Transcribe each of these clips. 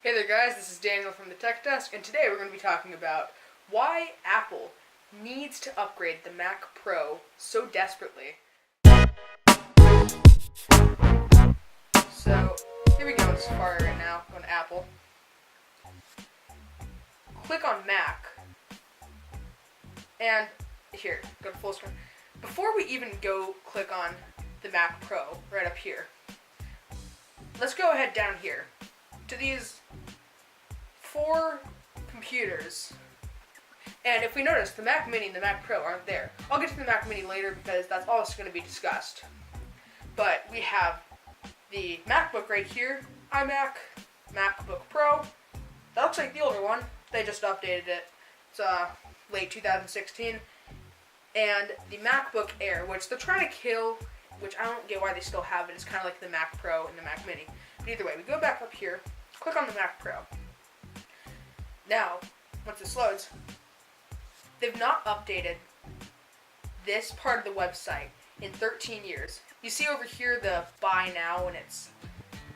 Hey there guys, this is Daniel from the Tech Desk, and today we're going to be talking about why Apple needs to upgrade the Mac Pro so desperately. So, here we go in Safari right now, on Apple. Click on Mac, and here, go to full screen. Before we even go click on the Mac Pro, right up here, let's go ahead down here to these 4 computers, and if we notice, the Mac Mini and the Mac Pro aren't there. I'll get to the Mac Mini later because that's also going to be discussed. But we have the MacBook right here, iMac, MacBook Pro. That looks like the older one. They just updated it. It's late 2016. And the MacBook Air, which they're trying to kill, which I don't get why they still have it. It's kind of like the Mac Pro and the Mac Mini. But either way, we go back up here, click on the Mac Pro. Now, once this loads, they've not updated this part of the website in 13 years. You see over here the buy now, and it's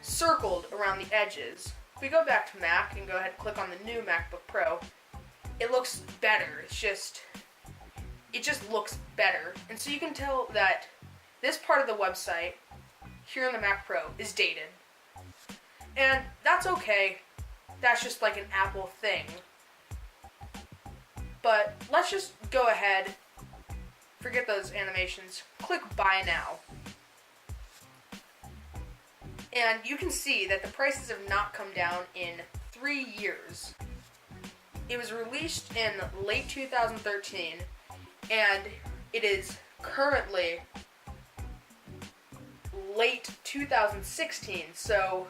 circled around the edges. If we go back to Mac and go ahead and click on the new MacBook Pro, it looks better. It just looks better. And so you can tell that this part of the website here on the Mac Pro is dated. And that's okay. That's just like an Apple thing. But let's just go ahead, forget those animations, click buy now. And you can see that the prices have not come down in 3 years. It was released in late 2013, and it is currently late 2016, so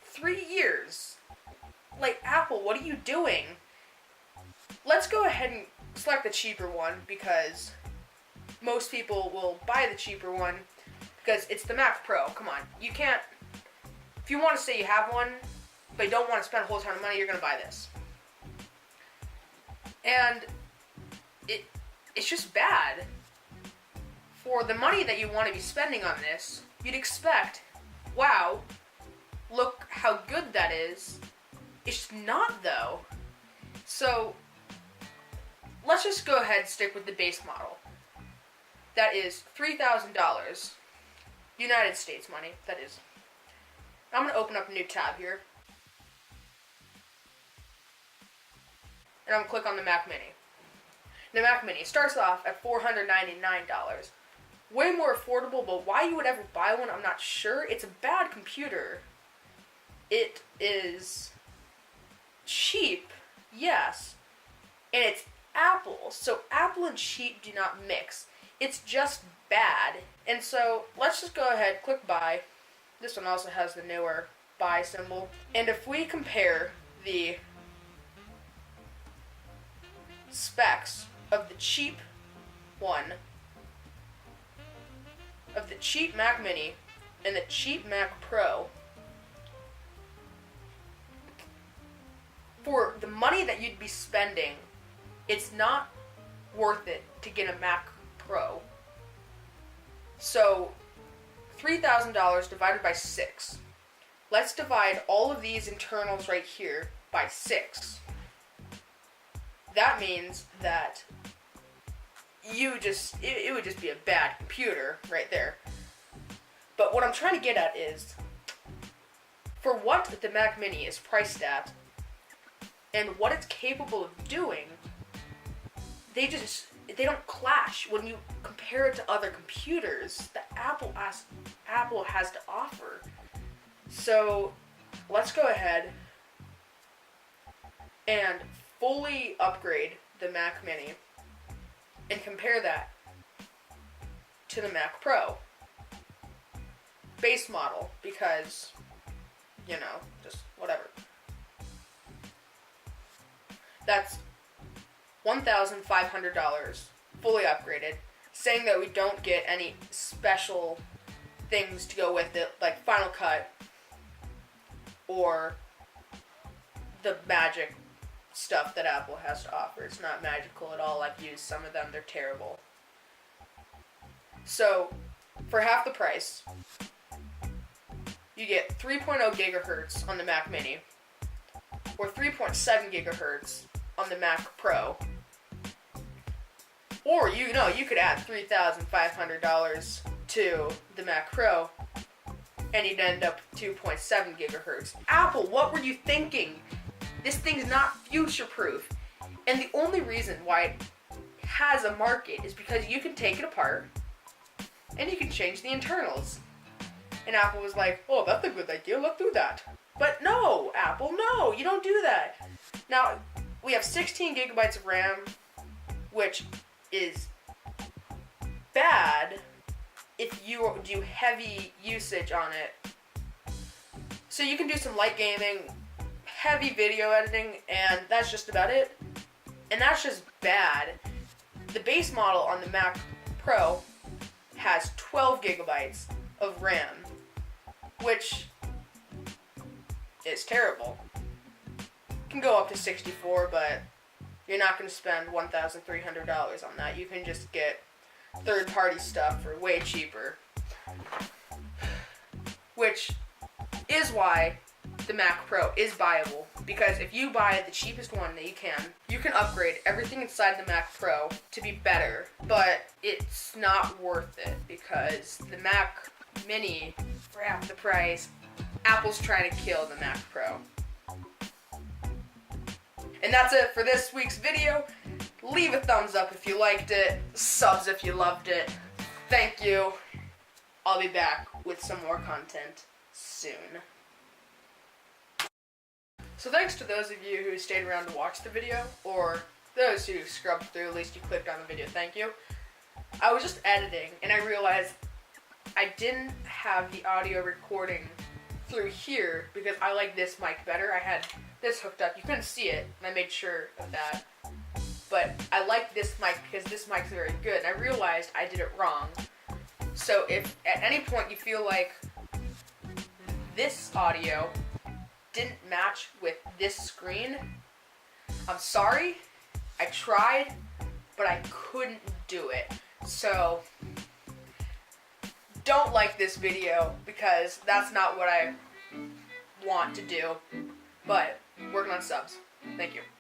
3 years. Like, Apple, what are you doing? Let's go ahead and select the cheaper one because most people will buy the cheaper one because it's the Mac Pro. Come on, you can't, if you want to say you have one but you don't want to spend a whole ton of money, you're going to buy this. And it's just bad. For the money that you want to be spending on this, you'd expect, wow, look how good that is. It's not, though. So let's just go ahead and stick with the base model. That is $3,000. United States money, that is. I'm going to open up a new tab here. And I'm going to click on the Mac Mini. The Mac Mini starts off at $499. Way more affordable, but why you would ever buy one, I'm not sure. It's a bad computer. It is cheap, yes, and it's Apple, so Apple and cheap do not mix. It's just bad, and so let's just go ahead, click buy. This one also has the newer buy symbol, and if we compare the specs of the cheap one, of the cheap Mac Mini and the cheap Mac Pro, for the money that you'd be spending, it's not worth it to get a Mac Pro. So, $3,000 divided by 6. Let's divide all of these internals right here by 6. That means that it would just be a bad computer right there. But what I'm trying to get at is, for what the Mac Mini is priced at, and what it's capable of doing, they don't clash when you compare it to other computers that Apple has to offer. So let's go ahead and fully upgrade the Mac Mini and compare that to the Mac Pro. Base model, because, just whatever. That's $1,500, fully upgraded, saying that we don't get any special things to go with it, like Final Cut or the magic stuff that Apple has to offer. It's not magical at all. I've used some of them. They're terrible. So, for half the price, you get 3.0 gigahertz on the Mac Mini, or 3.7 gigahertz on the Mac Pro. Or you could add $3,500 to the Mac Pro, and you'd end up 2.7 gigahertz. Apple, what were you thinking? This thing's not future-proof. And the only reason why it has a market is because you can take it apart and you can change the internals. And Apple was like, oh, that's a good idea, let's do that. But no, Apple, no, you don't do that. Now, we have 16 gigabytes of RAM, which is bad if you do heavy usage on it. So you can do some light gaming, heavy video editing, and that's just about it. And that's just bad. The base model on the Mac Pro has 12 gigabytes of RAM, which is terrible. It can go up to 64, but you're not going to spend $1,300 on that. You can just get third-party stuff for way cheaper. Which is why the Mac Pro is buyable. Because if you buy the cheapest one that you can upgrade everything inside the Mac Pro to be better. But it's not worth it because the Mac Mini, for half the price, Apple's trying to kill the Mac Pro. And that's it for this week's video. Leave a thumbs up if you liked it, subs if you loved it. Thank you. I'll be back with some more content soon. So thanks to those of you who stayed around to watch the video, or those who scrubbed through, at least you clicked on the video, thank you. I was just editing and I realized I didn't have the audio recording through here because I like this mic better. I had this hooked up. You couldn't see it, and I made sure of that. But I like this mic because this mic's very good, and I realized I did it wrong. So if at any point you feel like this audio didn't match with this screen, I'm sorry. I tried, but I couldn't do it. So don't like this video because that's not what I want to do. But working on subs. Thank you.